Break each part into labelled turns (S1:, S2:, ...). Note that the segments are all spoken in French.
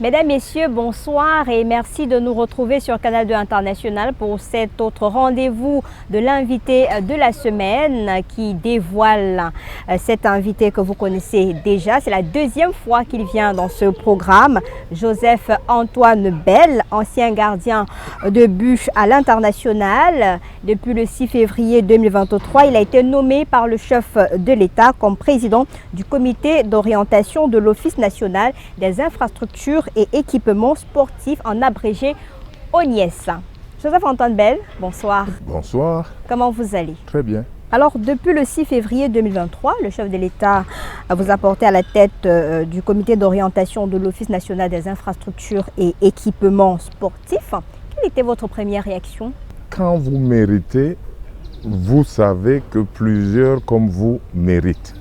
S1: Mesdames, Messieurs, bonsoir et merci de nous retrouver sur Canal 2 International pour cet autre rendez-vous de l'invité de la semaine qui dévoile cet invité que vous connaissez déjà. C'est la deuxième fois qu'il vient dans ce programme. Joseph-Antoine Bell, ancien gardien de but à l'international. Depuis le 6 février 2023, il a été nommé par le chef de l'État comme président du comité d'orientation de l'Office national des infrastructures et équipements sportifs, en abrégé ONIES. Joseph-Antoine Bell, bonsoir.
S2: Bonsoir.
S1: Comment vous allez?
S2: Très bien.
S1: Alors, depuis le 6 février 2023, le chef de l'État vous a porté à la tête du comité d'orientation de l'Office national des infrastructures et équipements sportifs. Quelle était votre première réaction?
S2: Quand vous méritez, vous savez que plusieurs comme vous méritent.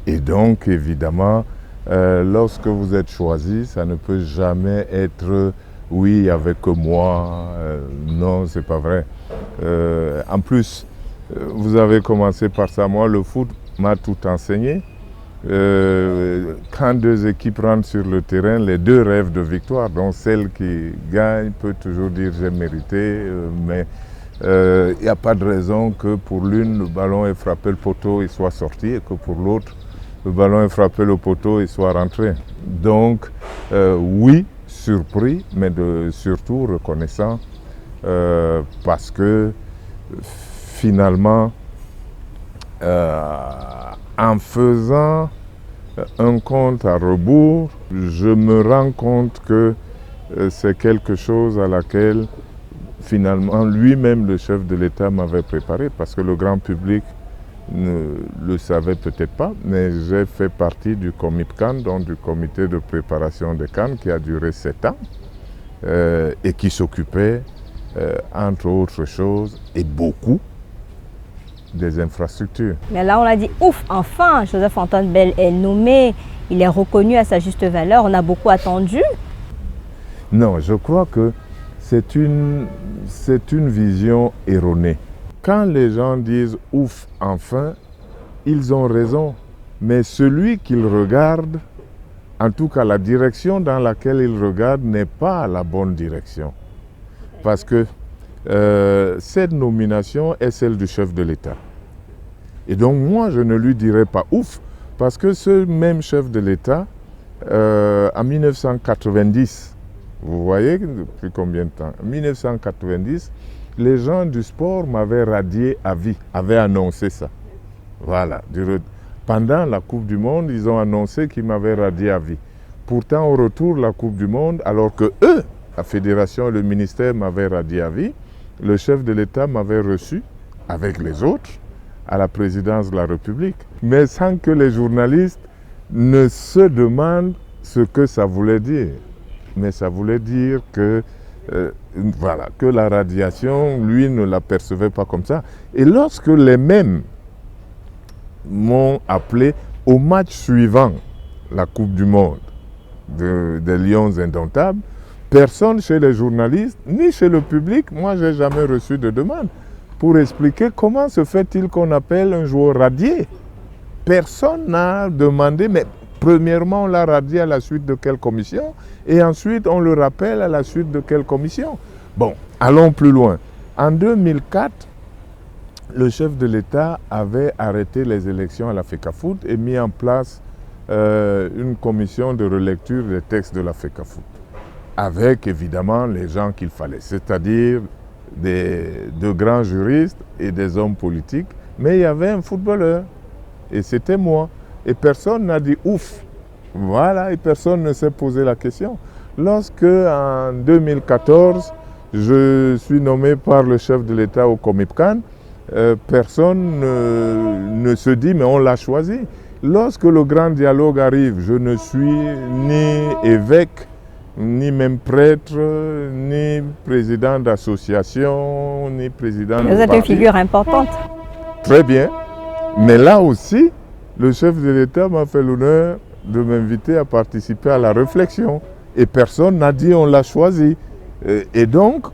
S2: Et donc, évidemment, lorsque vous êtes choisi, ça ne peut jamais être « oui, il n'y avait que moi ». Non, c'est pas vrai. En plus, vous avez commencé par ça. Moi, le foot m'a tout enseigné. Quand deux équipes rentrent sur le terrain, les deux rêvent de victoire. Donc celle qui gagne peut toujours dire « j'ai mérité », mais il n'y a pas de raison que pour l'une, le ballon ait frappé le poteau et soit sorti, et que pour l'autre, le ballon ait frappé le poteau et soit rentré. Donc oui, surpris, mais surtout reconnaissant, parce que finalement, en faisant un compte à rebours, je me rends compte que c'est quelque chose à laquelle finalement lui-même le chef de l'État m'avait préparé, parce que le grand public ne le savait peut-être pas, mais j'ai fait partie du COMIPCAN, donc du comité de préparation des CAN, qui a duré 7 ans et qui s'occupait, entre autres choses, et beaucoup, des infrastructures.
S1: Mais là, on a dit, ouf, enfin, Joseph-Antoine Bell est nommé, il est reconnu à sa juste valeur, on a beaucoup attendu.
S2: Non, je crois que c'est une vision erronée. Quand les gens disent « ouf, enfin », ils ont raison. Mais celui qu'ils regardent, en tout cas la direction dans laquelle ils regardent n'est pas la bonne direction. Parce que cette nomination est celle du chef de l'État. Et donc moi, je ne lui dirai pas « ouf », parce que ce même chef de l'État, en 1990, vous voyez depuis combien de temps? En 1990, les gens du sport m'avaient radié à vie, avaient annoncé ça. Voilà. Pendant la Coupe du Monde, ils ont annoncé qu'ils m'avaient radié à vie. Pourtant, au retour de la Coupe du Monde, alors que eux, la fédération et le ministère m'avaient radié à vie, le chef de l'État m'avait reçu, avec les autres, à la présidence de la République. Mais sans que les journalistes ne se demandent ce que ça voulait dire. Mais ça voulait dire que voilà, que la radiation, lui, ne la percevait pas comme ça. Et lorsque les mêmes m'ont appelé au match suivant la Coupe du Monde des Lions indomptables, personne chez les journalistes, ni chez le public, moi, je n'ai jamais reçu de demande pour expliquer comment se fait-il qu'on appelle un joueur radié. Personne n'a demandé, mais premièrement, on l'a radié à la suite de quelle commission? Et ensuite, on le rappelle à la suite de quelle commission? Bon, allons plus loin. En 2004, le chef de l'État avait arrêté les élections à la FECAFOOT et mis en place une commission de relecture des textes de la FECAFOOT, avec évidemment les gens qu'il fallait, c'est-à-dire de grands juristes et des hommes politiques, mais il y avait un footballeur, et c'était moi. Et personne n'a dit ouf, voilà, et personne ne s'est posé la question. Lorsque, en 2014, je suis nommé par le chef de l'État au COMIPCAN, personne ne se dit, mais on l'a choisi. Lorsque le grand dialogue arrive, je ne suis ni évêque, ni même prêtre, ni président d'association, ni président de parti.
S1: Vous êtes une figure importante.
S2: Très bien, mais là aussi, le chef de l'État m'a fait l'honneur de m'inviter à participer à la réflexion. Et personne n'a dit on l'a choisi. Et donc,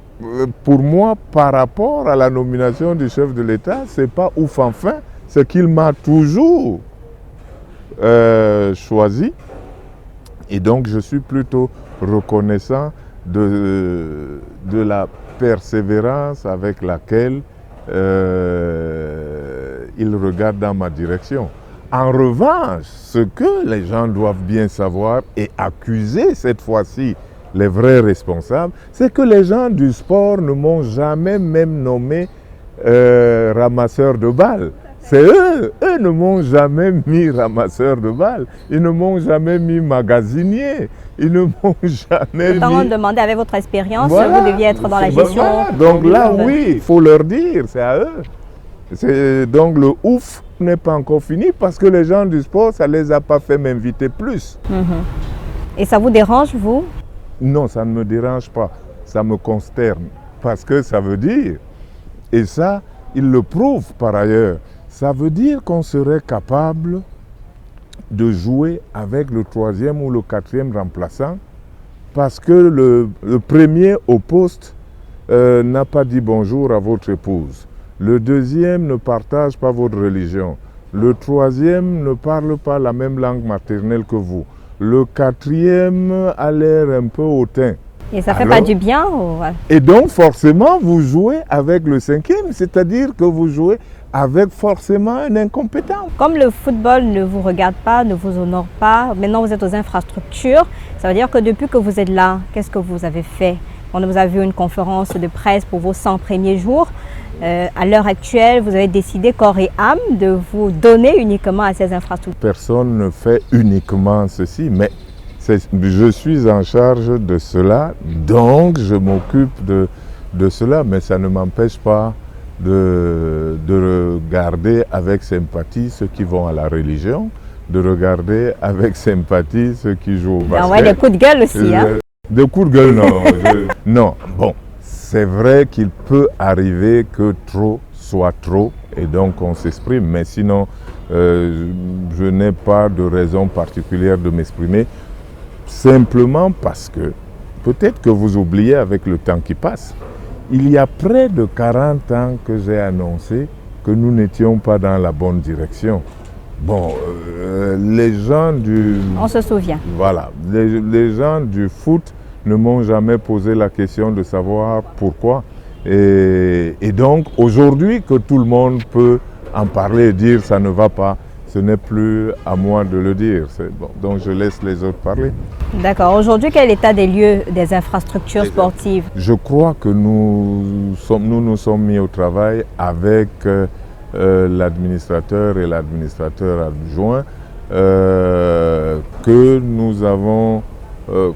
S2: pour moi, par rapport à la nomination du chef de l'État, ce n'est pas ouf enfin, c'est qu'il m'a toujours choisi. Et donc, je suis plutôt reconnaissant de la persévérance avec laquelle il regarde dans ma direction. En revanche, ce que les gens doivent bien savoir et accuser cette fois-ci les vrais responsables, c'est que les gens du sport ne m'ont jamais même nommé ramasseur de balles. C'est eux ne m'ont jamais mis ramasseur de balles, ils ne m'ont jamais mis magasinier, ils ne m'ont jamais mis...
S1: Quand on demandait avec votre expérience,
S2: Voilà.
S1: vous deviez être dans la gestion.
S2: Voilà. Donc là, oui, il faut leur dire, c'est à eux. Donc le ouf n'est pas encore fini parce que les gens du sport, ça ne les a pas fait m'inviter plus.
S1: Et ça vous dérange, vous?
S2: Non, ça ne me dérange pas, ça me consterne parce que ça veut dire, et ça, il le prouve par ailleurs, ça veut dire qu'on serait capable de jouer avec le 3e ou le 4e remplaçant parce que le premier au poste n'a pas dit bonjour à votre épouse. Le 2e ne partage pas votre religion. Le 3e ne parle pas la même langue maternelle que vous. Le 4e a l'air un peu hautain.
S1: Et ça ne fait pas du bien
S2: Et donc forcément, vous jouez avec le 5e, c'est-à-dire que vous jouez avec forcément un incompétent.
S1: Comme le football ne vous regarde pas, ne vous honore pas, maintenant vous êtes aux infrastructures, ça veut dire que depuis que vous êtes là, qu'est-ce que vous avez fait? On vous a vu une conférence de presse pour vos 100 premiers jours. À l'heure actuelle, vous avez décidé corps et âme de vous donner uniquement à ces infrastructures.
S2: Personne ne fait uniquement ceci, mais je suis en charge de cela, donc je m'occupe de cela, mais ça ne m'empêche pas de regarder avec sympathie ceux qui vont à la religion, de regarder avec sympathie ceux qui jouent au basket.
S1: Ouais, des coups de gueule aussi.
S2: Des coups de gueule, non. Non, bon, c'est vrai qu'il peut arriver que trop soit trop, et donc on s'exprime, mais sinon, je n'ai pas de raison particulière de m'exprimer, simplement parce que, peut-être que vous oubliez avec le temps qui passe, il y a près de 40 ans que j'ai annoncé que nous n'étions pas dans la bonne direction. Bon, les gens du...
S1: On se souvient.
S2: Voilà, les gens du foot ne m'ont jamais posé la question de savoir pourquoi. Et donc, aujourd'hui que tout le monde peut en parler et dire ça ne va pas, ce n'est plus à moi de le dire. Bon, donc je laisse les autres parler.
S1: D'accord. Aujourd'hui, quel est l'état des lieux des infrastructures sportives?
S2: Je crois que nous nous sommes mis au travail avec l'administrateur et l'administrateur adjoint, que nous avons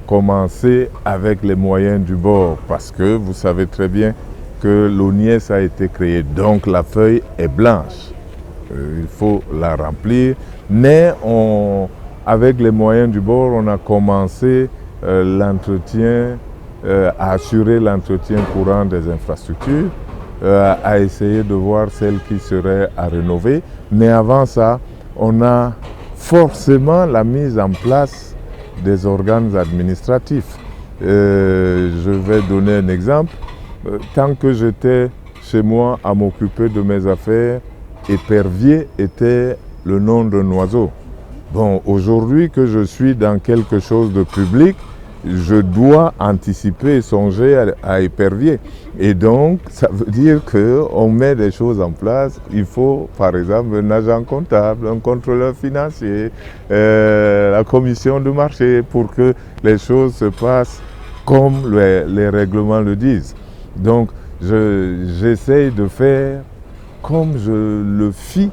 S2: commencé avec les moyens du bord, parce que vous savez très bien que l'ONIES a été créée, donc la feuille est blanche. Il faut la remplir, mais avec les moyens du bord, on a commencé l'entretien, à assurer l'entretien courant des infrastructures, à essayer de voir celles qui seraient à rénover. Mais avant ça, on a forcément la mise en place des organes administratifs. Je vais donner un exemple. Tant que j'étais chez moi à m'occuper de mes affaires, épervier était le nom d'un oiseau. Bon, aujourd'hui que je suis dans quelque chose de public, je dois anticiper et songer à épervier. Et donc, ça veut dire qu'on met des choses en place. Il faut, par exemple, un agent comptable, un contrôleur financier, la commission de marché, pour que les choses se passent comme les règlements le disent. Donc, j'essaye de faire comme je le fis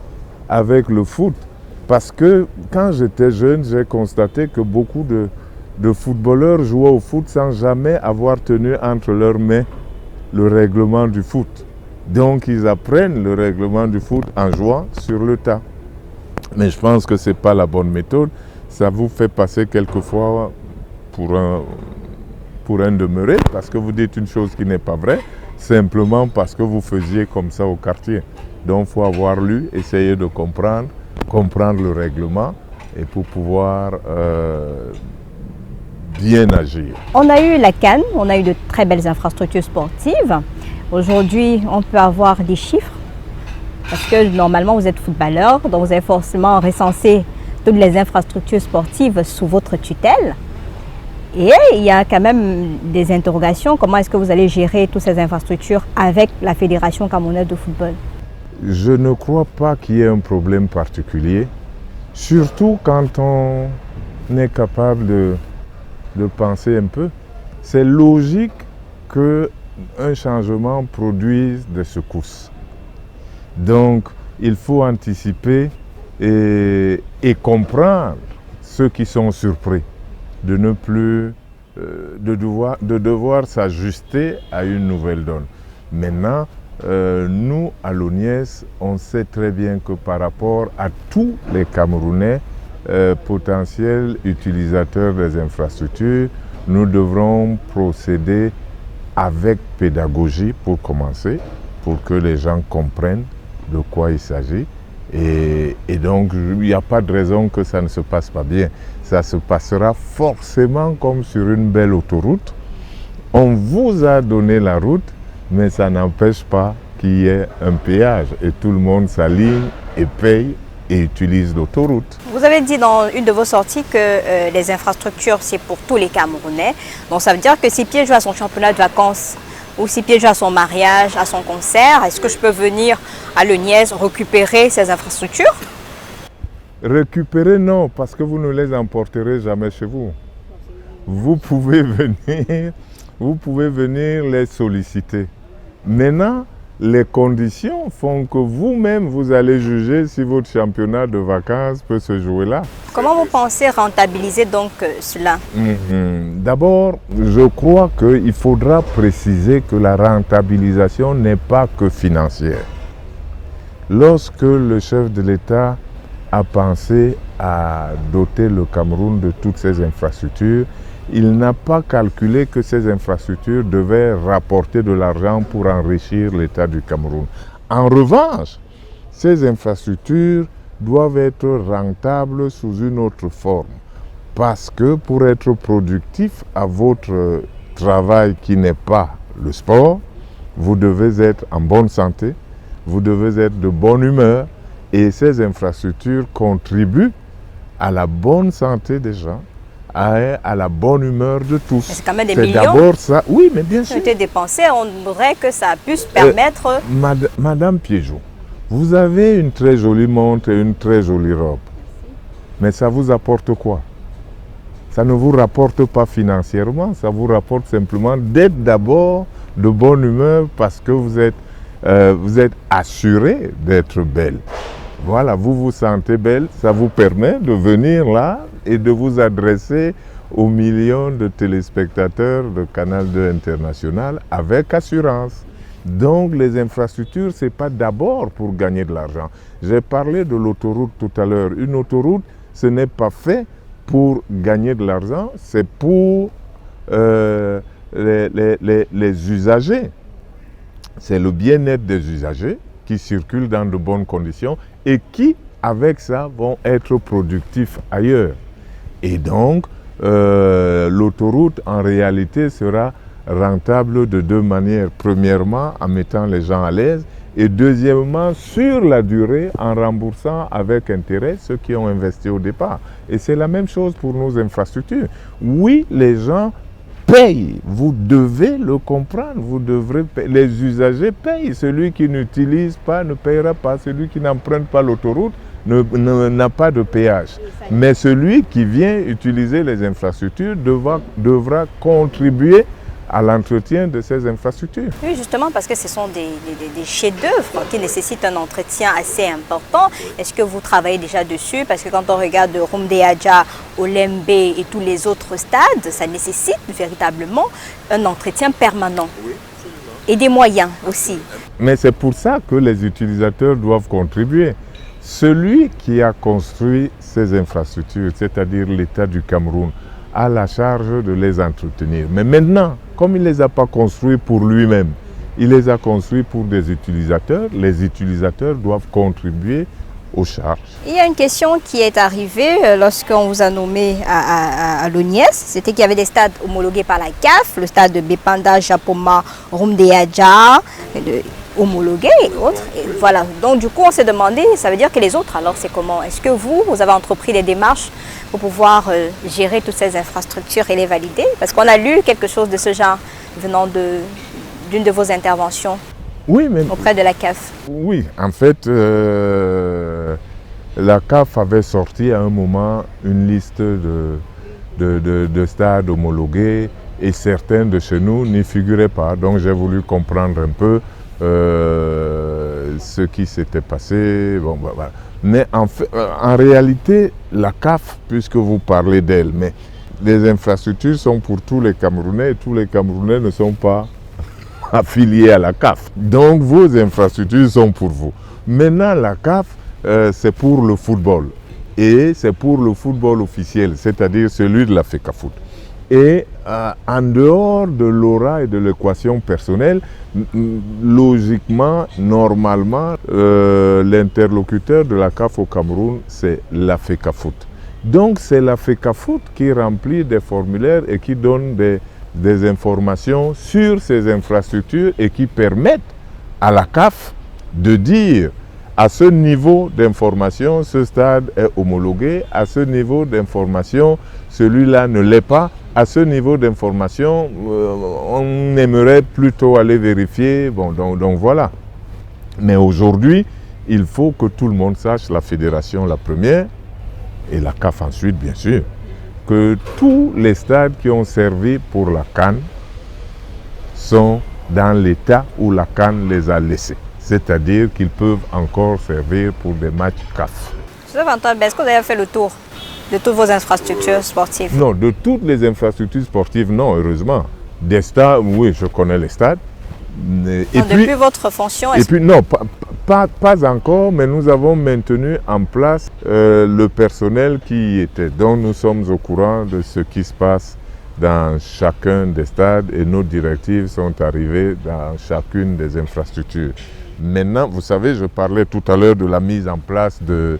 S2: avec le foot. Parce que quand j'étais jeune, j'ai constaté que beaucoup de footballeurs jouaient au foot sans jamais avoir tenu entre leurs mains le règlement du foot. Donc ils apprennent le règlement du foot en jouant sur le tas. Mais je pense que ce n'est pas la bonne méthode. Ça vous fait passer quelquefois pour un demeuré, parce que vous dites une chose qui n'est pas vraie, simplement parce que vous faisiez comme ça au quartier. Donc il faut avoir lu, essayer de comprendre le règlement et pour pouvoir bien agir.
S1: On a eu la CAN, on a eu de très belles infrastructures sportives. Aujourd'hui, on peut avoir des chiffres parce que normalement vous êtes footballeur, donc vous avez forcément recensé toutes les infrastructures sportives sous votre tutelle. Et il y a quand même des interrogations. Comment est-ce que vous allez gérer toutes ces infrastructures avec la Fédération camerounaise de football?
S2: Je ne crois pas qu'il y ait un problème particulier, surtout quand on est capable de penser un peu. C'est logique qu'un changement produise des secousses. Donc, il faut anticiper et comprendre ceux qui sont surpris, de ne plus de devoir s'ajuster à une nouvelle donne. Maintenant, nous, à l'ONIES, on sait très bien que par rapport à tous les Camerounais potentiels utilisateurs des infrastructures, nous devrons procéder avec pédagogie pour commencer, pour que les gens comprennent de quoi il s'agit. Et donc, il n'y a pas de raison que ça ne se passe pas bien. Ça se passera forcément comme sur une belle autoroute. On vous a donné la route, mais ça n'empêche pas qu'il y ait un péage. Et tout le monde s'aligne et paye et utilise l'autoroute.
S1: Vous avez dit dans une de vos sorties que les infrastructures, c'est pour tous les Camerounais. Donc ça veut dire que si Pierre joue à son championnat de vacances ou si Pierre joue à son mariage, à son concert, est-ce que je peux venir à l'ONIES récupérer ces infrastructures?
S2: Récupérer, non, parce que vous ne les emporterez jamais chez vous. Vous pouvez venir les solliciter. Maintenant, les conditions font que vous-même, vous allez juger si votre championnat de vacances peut se jouer là.
S1: Comment vous pensez rentabiliser donc cela?
S2: D'abord, je crois qu'il faudra préciser que la rentabilisation n'est pas que financière. Lorsque le chef de l'État a pensé à doter le Cameroun de toutes ces infrastructures, il n'a pas calculé que ces infrastructures devaient rapporter de l'argent pour enrichir l'État du Cameroun. En revanche, ces infrastructures doivent être rentables sous une autre forme. Parce que pour être productif à votre travail qui n'est pas le sport, vous devez être en bonne santé, vous devez être de bonne humeur et ces infrastructures contribuent à la bonne santé des gens, à la bonne humeur de tous.
S1: C'est quand même des millions.
S2: D'abord ça, oui, mais bien sûr.
S1: Été dépensé, on voudrait que ça puisse permettre.
S2: Madame Piégeot, vous avez une très jolie montre et une très jolie robe, mais ça vous apporte quoi? Ça ne vous rapporte pas financièrement, ça vous rapporte simplement d'être d'abord de bonne humeur parce que vous êtes assuré d'être belle. Voilà, vous vous sentez belle, ça vous permet de venir là et de vous adresser aux millions de téléspectateurs de Canal 2 International avec assurance. Donc les infrastructures, ce n'est pas d'abord pour gagner de l'argent. J'ai parlé de l'autoroute tout à l'heure. Une autoroute, ce n'est pas fait pour gagner de l'argent, c'est pour les usagers. C'est le bien-être des usagers qui circulent dans de bonnes conditions et qui, avec ça, vont être productifs ailleurs. Et donc, l'autoroute, en réalité, sera rentable de deux manières. Premièrement, en mettant les gens à l'aise et deuxièmement, sur la durée, en remboursant avec intérêt ceux qui ont investi au départ. Et c'est la même chose pour nos infrastructures. Oui, les gens payent, vous devez le comprendre, vous devrez payer. Les usagers payent. Celui qui n'utilise pas ne payera pas. Celui qui n'emprunte pas l'autoroute n'a pas de péage. Mais celui qui vient utiliser les infrastructures devra contribuer à l'entretien de ces infrastructures.
S1: Oui, justement, parce que ce sont des chefs-d'œuvre qui nécessitent un entretien assez important. Est-ce que vous travaillez déjà dessus? Parce que quand on regarde Rumdeadja, Olembe et tous les autres stades, ça nécessite véritablement un entretien permanent. Oui, et des moyens aussi.
S2: Mais c'est pour ça que les utilisateurs doivent contribuer. Celui qui a construit ces infrastructures, c'est-à-dire l'État du Cameroun, a la charge de les entretenir. Mais maintenant, comme il ne les a pas construits pour lui-même, il les a construits pour des utilisateurs. Les utilisateurs doivent contribuer aux charges.
S1: Il y a une question qui est arrivée lorsqu'on vous a nommé à l'ONIES. C'était qu'il y avait des stades homologués par la CAF, le stade de Bepanda, Japoma, Rumdeadja. homologués et autres. Et voilà. Donc du coup, on s'est demandé, ça veut dire que les autres, alors c'est comment? Est-ce que vous avez entrepris des démarches pour pouvoir gérer toutes ces infrastructures et les valider? Parce qu'on a lu quelque chose de ce genre venant d'une de vos interventions
S2: Oui, mais
S1: auprès de la CAF.
S2: oui, en fait, la CAF avait sorti à un moment une liste de stades homologués et certains de chez nous n'y figuraient pas. Donc j'ai voulu comprendre un peu ce qui s'était passé. Bon, bah, voilà. Mais en réalité, la CAF, puisque vous parlez d'elle, mais les infrastructures sont pour tous les Camerounais et tous les Camerounais ne sont pas affiliés à la CAF. Donc vos infrastructures sont pour vous. Maintenant, la CAF, c'est pour le football. Et c'est pour le football officiel, c'est-à-dire celui de la FECAFOOT. Et en dehors de l'aura et de l'équation personnelle, logiquement, normalement, l'interlocuteur de la CAF au Cameroun, c'est la FECAFOOT. Donc c'est la FECAFOOT qui remplit des formulaires et qui donne des informations sur ces infrastructures et qui permettent à la CAF de dire à ce niveau d'information, ce stade est homologué, à ce niveau d'information, celui-là ne l'est pas, à ce niveau d'information, on aimerait plutôt aller vérifier, bon, donc voilà. Mais aujourd'hui, il faut que tout le monde sache, la fédération la première, et la CAF ensuite bien sûr, que tous les stades qui ont servi pour la CAN sont dans l'état où la CAN les a laissés. C'est-à-dire qu'ils peuvent encore servir pour des matchs CAF.
S1: Joseph Antoine, est-ce que vous avez fait le tour de toutes vos infrastructures sportives?
S2: Non, de toutes les infrastructures sportives, non, heureusement. Des stades, oui, je connais les stades.
S1: Depuis votre fonction,
S2: et puis non, pas encore, mais nous avons maintenu en place le personnel qui y était. Donc nous sommes au courant de ce qui se passe dans chacun des stades et nos directives sont arrivées dans chacune des infrastructures. Maintenant, vous savez, je parlais tout à l'heure de la mise en place de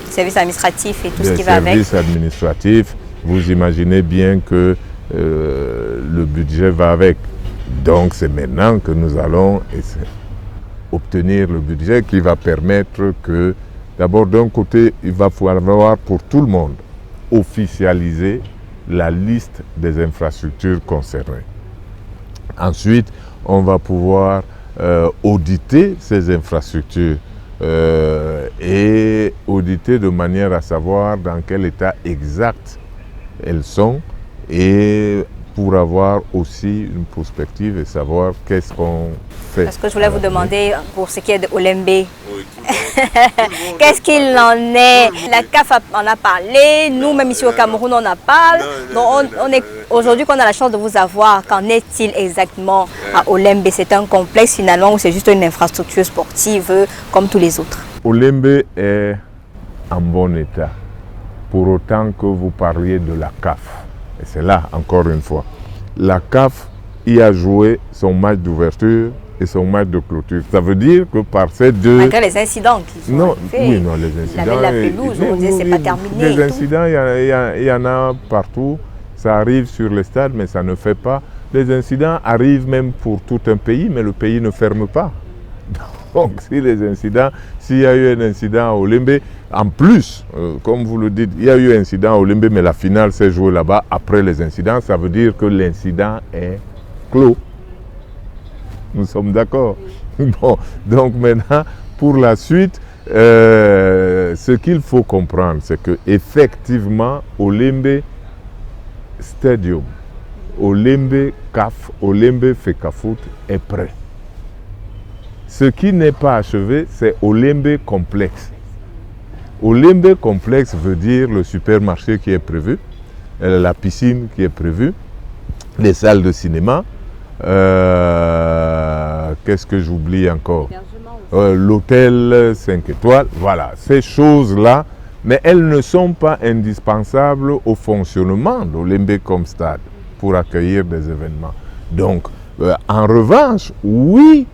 S1: services administratifs et tout ce qui va avec.
S2: Services administratifs, vous imaginez bien que le budget va avec. Donc c'est maintenant que nous allons obtenir le budget qui va permettre que, d'abord d'un côté, il va falloir pour tout le monde officialiser la liste des infrastructures concernées. Ensuite, on va pouvoir auditer ces infrastructures et auditer de manière à savoir dans quel état exact elles sont et pour avoir aussi une perspective et savoir qu'est-ce qu'on fait.
S1: Parce que je voulais vous demander pour ce qui est de Olembe, qu'est-ce qu'il en est? La CAF en a parlé, nous-même ici au Cameroun on en parle. Donc on est aujourd'hui qu'on a la chance de vous avoir. Qu'en est-il exactement à Olembe? C'est un complexe finalement ou c'est juste une infrastructure sportive comme tous les autres?
S2: Olembe est en bon état, pour autant que vous parliez de la CAF. Et c'est là, encore une fois, la CAF y a joué son match d'ouverture et son match de clôture. Ça veut dire que par ces deux...
S1: Malgré les incidents qui sont arrivés.
S2: Oui, non, les incidents...
S1: La pelouse, on disait c'est pas terminé.
S2: Les incidents, il y en a partout. Ça arrive sur les stades, mais ça ne fait pas. Les incidents arrivent même pour tout un pays, mais le pays ne ferme pas. Donc, s'il y a eu un incident à Olembe, en plus, comme vous le dites, il y a eu un incident à Olembe, mais la finale s'est jouée là-bas après les incidents. Ça veut dire que l'incident est clos. Nous sommes d'accord. Bon, donc maintenant, pour la suite, ce qu'il faut comprendre, c'est qu'effectivement, Olembe Stadium, Olembe CAF, Olembe FECAFOOT est prêt. Ce qui n'est pas achevé, c'est Olembe Complexe. Olembe Complexe veut dire le supermarché qui est prévu, la piscine qui est prévue, les salles de cinéma, qu'est-ce que j'oublie encore? L'hôtel 5 étoiles, voilà, ces choses-là, mais elles ne sont pas indispensables au fonctionnement d'Olembe comme stade pour accueillir des événements. Donc, en revanche, oui,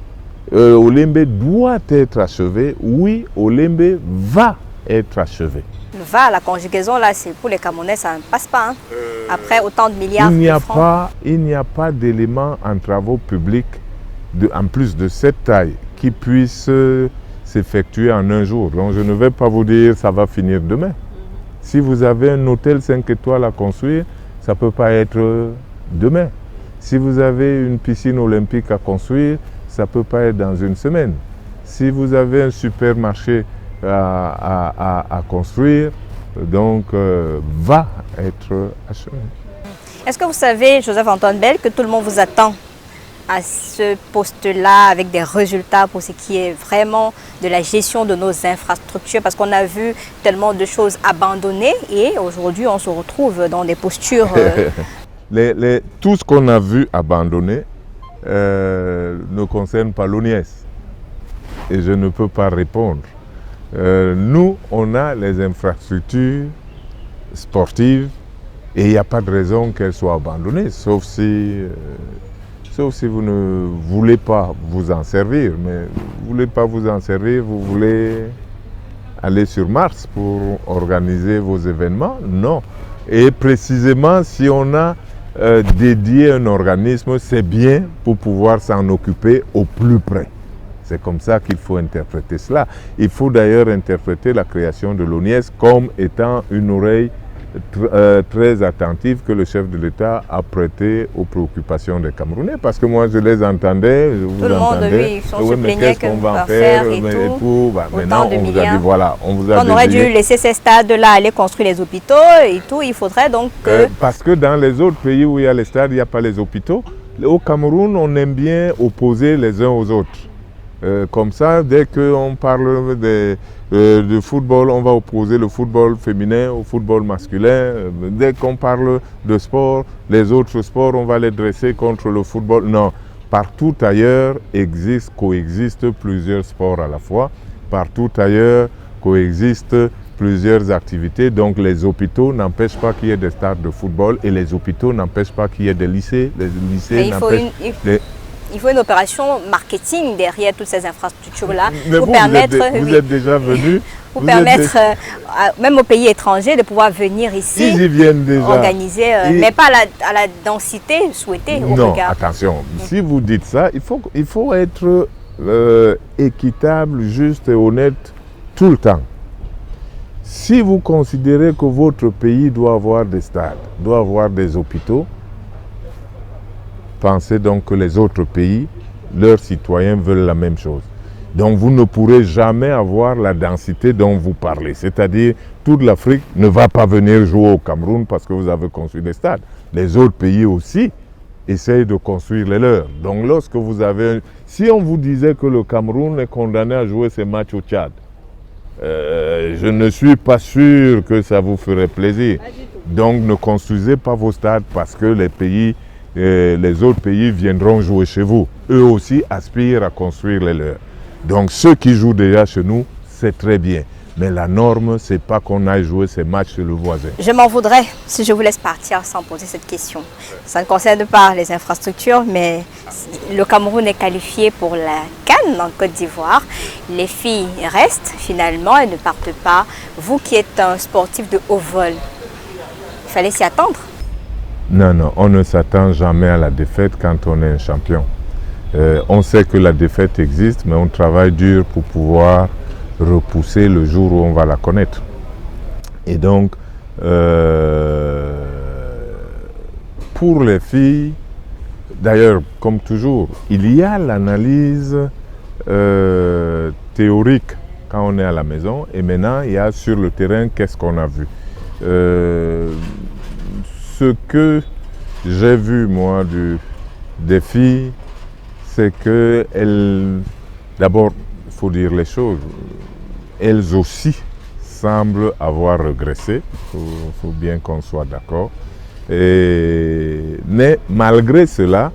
S2: Olembe doit être achevé, oui, Olembe va être achevé.
S1: Le va, la conjugaison, là, c'est pour les Camerounais, ça ne passe pas. Hein. Après autant de milliards de francs.
S2: Il n'y a pas d'élément en travaux publics en plus de cette taille, qui puisse s'effectuer en un jour. Donc je ne vais pas vous dire ça va finir demain. Si vous avez un hôtel 5 étoiles à construire, ça ne peut pas être demain. Si vous avez une piscine olympique à construire, ça ne peut pas être dans une semaine. Si vous avez un supermarché à construire, donc va être achevé.
S1: Est-ce que vous savez, Joseph-Antoine Bell, que tout le monde vous attend à ce poste-là avec des résultats pour ce qui est vraiment de la gestion de nos infrastructures, parce qu'on a vu tellement de choses abandonnées et aujourd'hui on se retrouve dans des postures...
S2: Tout ce qu'on a vu abandonné ne concerne pas l'ONIES et je ne peux pas répondre. Nous, on a les infrastructures sportives et il n'y a pas de raison qu'elles soient abandonnées, sauf si vous ne voulez pas vous en servir. Mais vous ne voulez pas vous en servir, vous voulez aller sur Mars pour organiser vos événements? Non. Et précisément, si on a dédié un organisme, c'est bien pour pouvoir s'en occuper au plus près. C'est comme ça qu'il faut interpréter cela. Il faut d'ailleurs interpréter la création de l'ONIES comme étant une oreille très attentive que le chef de l'État a prêtée aux préoccupations des Camerounais. Parce que moi, je les entendais,
S1: tout le monde, oui, on se plaignait qu'on va faire et tout.
S2: Maintenant, on vous a dit, voilà, on vous a
S1: on aurait dû laisser ces stades-là aller construire les hôpitaux et tout. Il faudrait donc que...
S2: parce que dans les autres pays où il y a les stades, il n'y a pas les hôpitaux. Au Cameroun, on aime bien opposer les uns aux autres. Comme ça, dès qu'on parle de football, on va opposer le football féminin au football masculin. Dès qu'on parle de sport, les autres sports, on va les dresser contre le football. Non, partout ailleurs coexistent plusieurs sports à la fois. Partout ailleurs coexistent plusieurs activités. Donc les hôpitaux n'empêchent pas qu'il y ait des stades de football et les hôpitaux n'empêchent pas qu'il y ait des lycées. Les lycées n'empêchent...
S1: Il faut une opération marketing derrière toutes ces infrastructures-là
S2: pour permettre... Vous êtes déjà venu.
S1: Pour permettre, même aux pays étrangers, de pouvoir venir ici,
S2: ils y viennent déjà.
S1: Organiser, mais pas à la densité souhaitée au
S2: non,
S1: regard.
S2: Attention, si vous dites ça, il faut être équitable, juste et honnête tout le temps. Si vous considérez que votre pays doit avoir des stades, doit avoir des hôpitaux, pensez donc que les autres pays, leurs citoyens veulent la même chose. Donc vous ne pourrez jamais avoir la densité dont vous parlez. C'est-à-dire, toute l'Afrique ne va pas venir jouer au Cameroun parce que vous avez construit des stades. Les autres pays aussi essayent de construire les leurs. Donc lorsque vous avez... Si on vous disait que le Cameroun est condamné à jouer ses matchs au Tchad, je ne suis pas sûr que ça vous ferait plaisir. Donc ne construisez pas vos stades parce que les autres pays viendront jouer chez vous. Eux aussi aspirent à construire les leurs. Donc ceux qui jouent déjà chez nous, c'est très bien. Mais la norme, ce n'est pas qu'on aille jouer ces matchs chez le voisin.
S1: Je m'en voudrais si je vous laisse partir sans poser cette question. Ça ne concerne pas les infrastructures, mais le Cameroun est qualifié pour la CAN en Côte d'Ivoire. Les filles restent finalement, elles ne partent pas. Vous qui êtes un sportif de haut vol, il fallait s'y attendre.
S2: Non, on ne s'attend jamais à la défaite quand on est un champion. On sait que la défaite existe, mais on travaille dur pour pouvoir repousser le jour où on va la connaître. Et donc, pour les filles, d'ailleurs, comme toujours, il y a l'analyse théorique quand on est à la maison, et maintenant, il y a sur le terrain, qu'est-ce qu'on a vu. Ce que j'ai vu, moi, des filles, c'est qu'elles, d'abord, il faut dire les choses, elles aussi semblent avoir régressé, il faut bien qu'on soit d'accord. Mais malgré cela,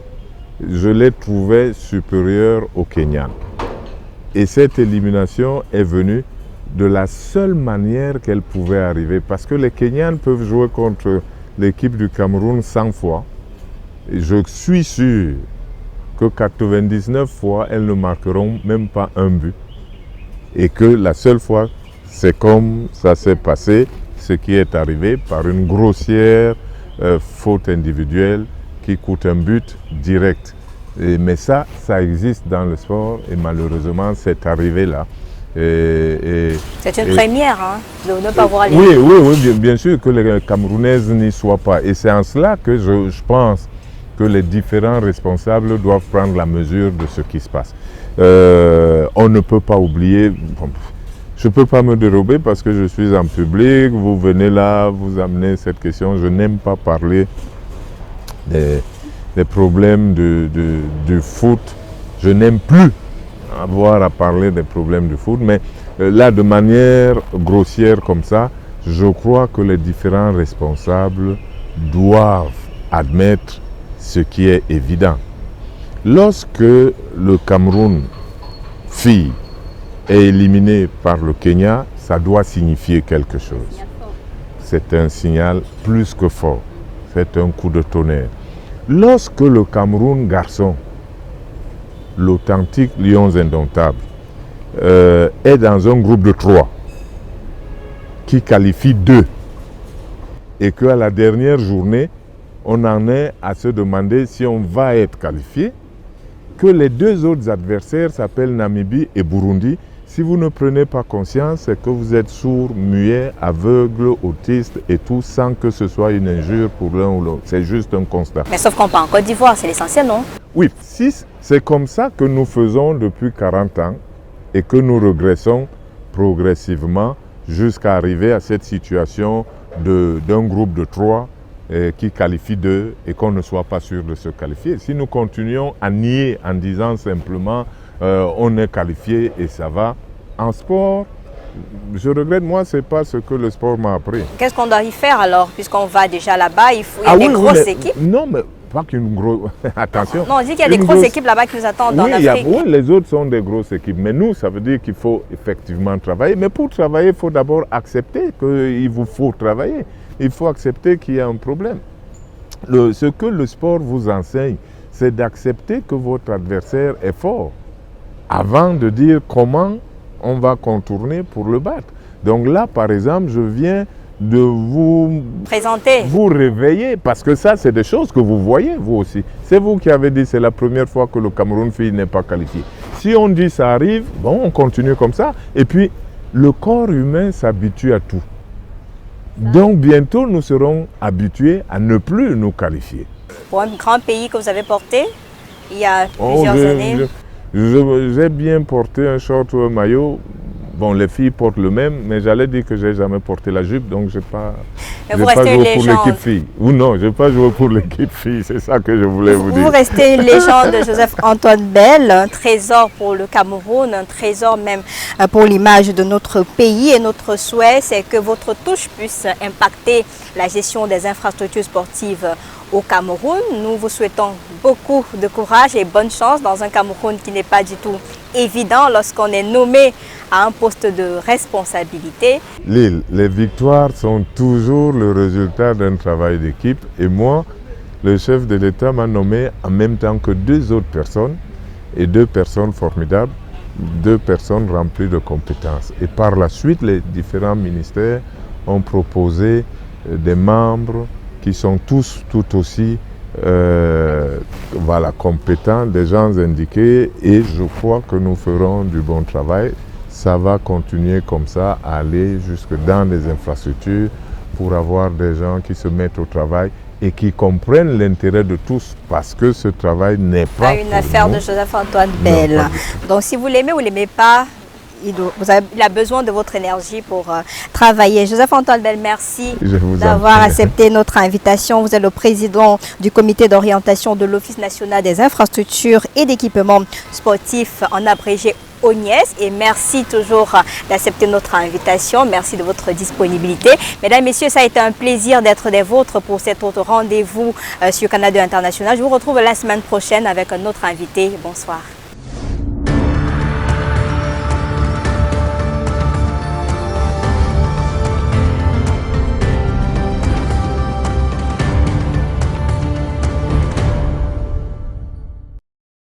S2: je les trouvais supérieures aux Kenyans. Et cette élimination est venue de la seule manière qu'elle pouvait arriver, parce que les Kenyans peuvent jouer contre l'équipe du Cameroun 100 fois. Et je suis sûr que 99 fois, elles ne marqueront même pas un but. Et que la seule fois, c'est comme ça s'est passé, ce qui est arrivé par une grossière faute individuelle qui coûte un but direct. Mais ça existe dans le sport et malheureusement c'est arrivé là.
S1: C'est une première de ne pas voir les...
S2: Oui, bien sûr que les Camerounaises n'y soient pas. Et c'est en cela que je pense que les différents responsables doivent prendre la mesure de ce qui se passe. On ne peut pas oublier, je ne peux pas me dérober parce que je suis en public, vous venez là, vous amenez cette question, je n'aime pas parler des problèmes du foot, je n'aime plus avoir à parler des problèmes du foot, mais là de manière grossière comme ça, je crois que les différents responsables doivent admettre ce qui est évident. Lorsque le Cameroun, fille, est éliminé par le Kenya, ça doit signifier quelque chose. C'est un signal plus que fort. C'est un coup de tonnerre. Lorsque le Cameroun garçon, l'authentique Lions indomptables, est dans un groupe de 3 qui qualifie 2 et qu'à la dernière journée, on en est à se demander si on va être qualifié, que les 2 autres adversaires s'appellent Namibie et Burundi. Si vous ne prenez pas conscience, c'est que vous êtes sourd, muet, aveugle, autiste et tout, sans que ce soit une injure pour l'un ou l'autre. C'est juste un constat.
S1: Mais sauf qu'on part en Côte d'Ivoire, c'est l'essentiel, non?
S2: Oui, si c'est comme ça que nous faisons depuis 40 ans et que nous régressons progressivement jusqu'à arriver à cette situation d'un groupe de 3 qui qualifie 2 et qu'on ne soit pas sûr de se qualifier. Si nous continuons à nier en disant simplement on est qualifié et ça va, en sport, je regrette, moi, ce n'est pas ce que le sport m'a appris.
S1: Qu'est-ce qu'on doit y faire alors, puisqu'on va déjà là-bas, il y a des grosses équipes?
S2: Non, mais pas qu'une grosse... Attention.
S1: Non, on dit qu'il y a des grosses équipes là-bas qui nous attendent en Afrique.
S2: Oui, les autres sont des grosses équipes. Mais nous, ça veut dire qu'il faut effectivement travailler. Mais pour travailler, il faut d'abord accepter qu'il vous faut travailler. Il faut accepter qu'il y a un problème. Ce que le sport vous enseigne, c'est d'accepter que votre adversaire est fort avant de dire comment on va contourner pour le battre. Donc là, par exemple, je viens de vous
S1: présenter,
S2: vous réveiller, parce que ça, c'est des choses que vous voyez, vous aussi. C'est vous qui avez dit, c'est la première fois que le Cameroun fille n'est pas qualifié. Si on dit ça arrive, bon, on continue comme ça. Et puis, le corps humain s'habitue à tout. Donc, bientôt, nous serons habitués à ne plus nous qualifier.
S1: Pour un grand pays que vous avez porté, il y a plusieurs années...
S2: J'ai bien porté un short ou un maillot. Bon, les filles portent le même, mais j'allais dire que je n'ai jamais porté la jupe, donc je n'ai pas joué pour l'équipe fille. Ou non, je n'ai pas joué pour l'équipe fille, c'est ça que je voulais vous dire.
S1: Vous restez une légende, Joseph-Antoine Bell, un trésor pour le Cameroun, un trésor même pour l'image de notre pays. Et notre souhait, c'est que votre touche puisse impacter la gestion des infrastructures sportives au Cameroun. Nous vous souhaitons beaucoup de courage et bonne chance dans un Cameroun qui n'est pas du tout évident lorsqu'on est nommé à un poste de responsabilité.
S2: Les victoires sont toujours le résultat d'un travail d'équipe et moi, le chef de l'État m'a nommé en même temps que 2 autres personnes et 2 personnes formidables, 2 personnes remplies de compétences. Et par la suite, les différents ministères ont proposé des membres qui sont tous tout aussi compétents, des gens indiqués, et je crois que nous ferons du bon travail. Ça va continuer comme ça, à aller jusque dans les infrastructures pour avoir des gens qui se mettent au travail et qui comprennent l'intérêt de tous, parce que ce travail n'est pas
S1: une affaire de Joseph-Antoine Bell. Donc si vous l'aimez ou ne l'aimez pas, il a besoin de votre énergie pour travailler. Joseph-Antoine Bell, merci d'avoir accepté notre invitation. Vous êtes le président du comité d'orientation de l'Office national des infrastructures et d'équipements sportifs, en abrégé ONIES, et merci toujours d'accepter notre invitation. Merci de votre disponibilité. Mesdames, Messieurs, ça a été un plaisir d'être des vôtres pour cet autre rendez-vous sur Canal 2 International. Je vous retrouve la semaine prochaine avec un autre invité. Bonsoir.